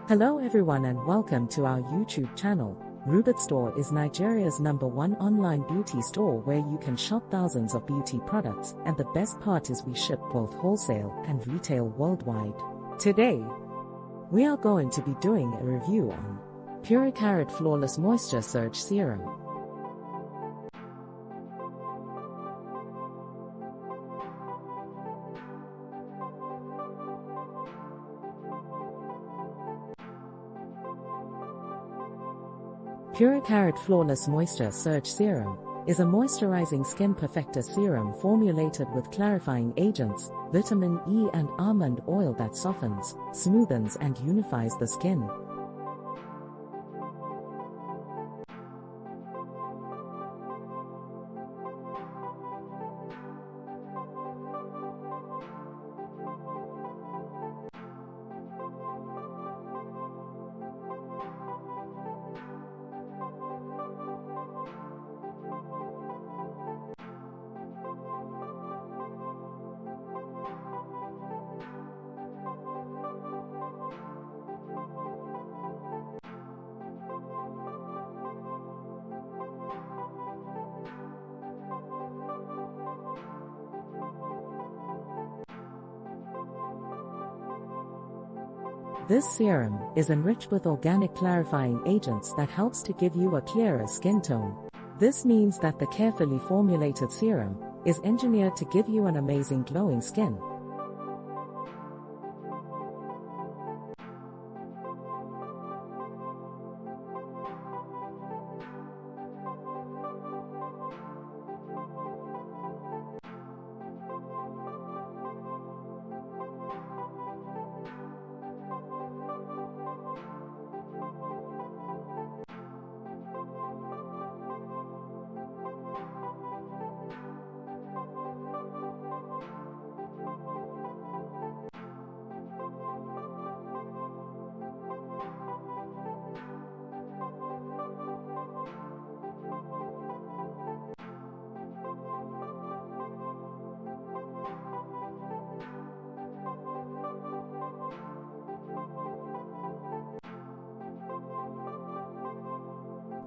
Hello everyone and welcome to our YouTube channel. Rubit Store is Nigeria's #1 online beauty store where you can shop thousands of beauty products, and the best part is we ship both wholesale and retail worldwide. Today, we are going to be doing a review on Purecarrot Flawless Moisture Surge Serum. Purecarrot Flawless Moisture Surge Serum is a moisturizing skin perfector serum formulated with clarifying agents, vitamin E and almond oil that softens, smooth-ens and unifies the skin. This serum is enriched with organic clarifying agents that helps to give you a clearer skin tone. This means that the carefully formulated serum is engineered to give you an amazing glowing skin.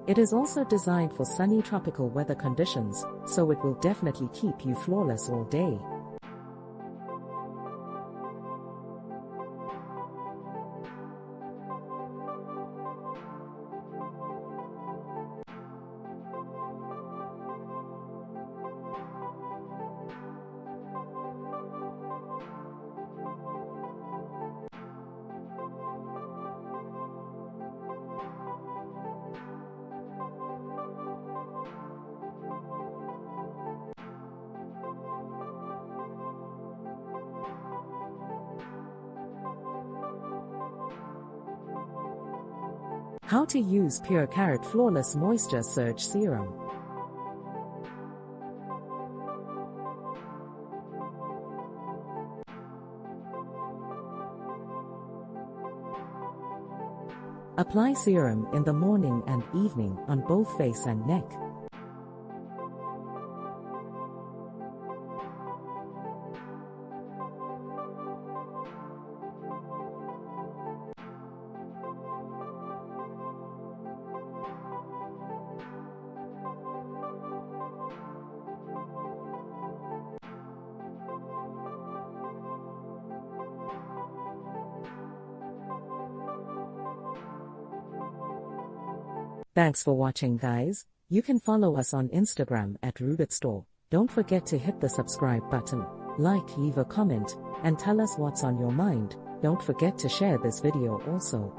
It is also designed for sunny tropical weather conditions, so it will definitely keep you flawless all day. How to use Purecarrot Flawless Moisture Surge Serum. Apply serum in the morning and evening on both face and neck. Thanks for watching guys. You can follow us on Instagram at Rubit Store. Don't forget to hit the subscribe button, like, leave a comment, and tell us what's on your mind. Don't forget to share this video also.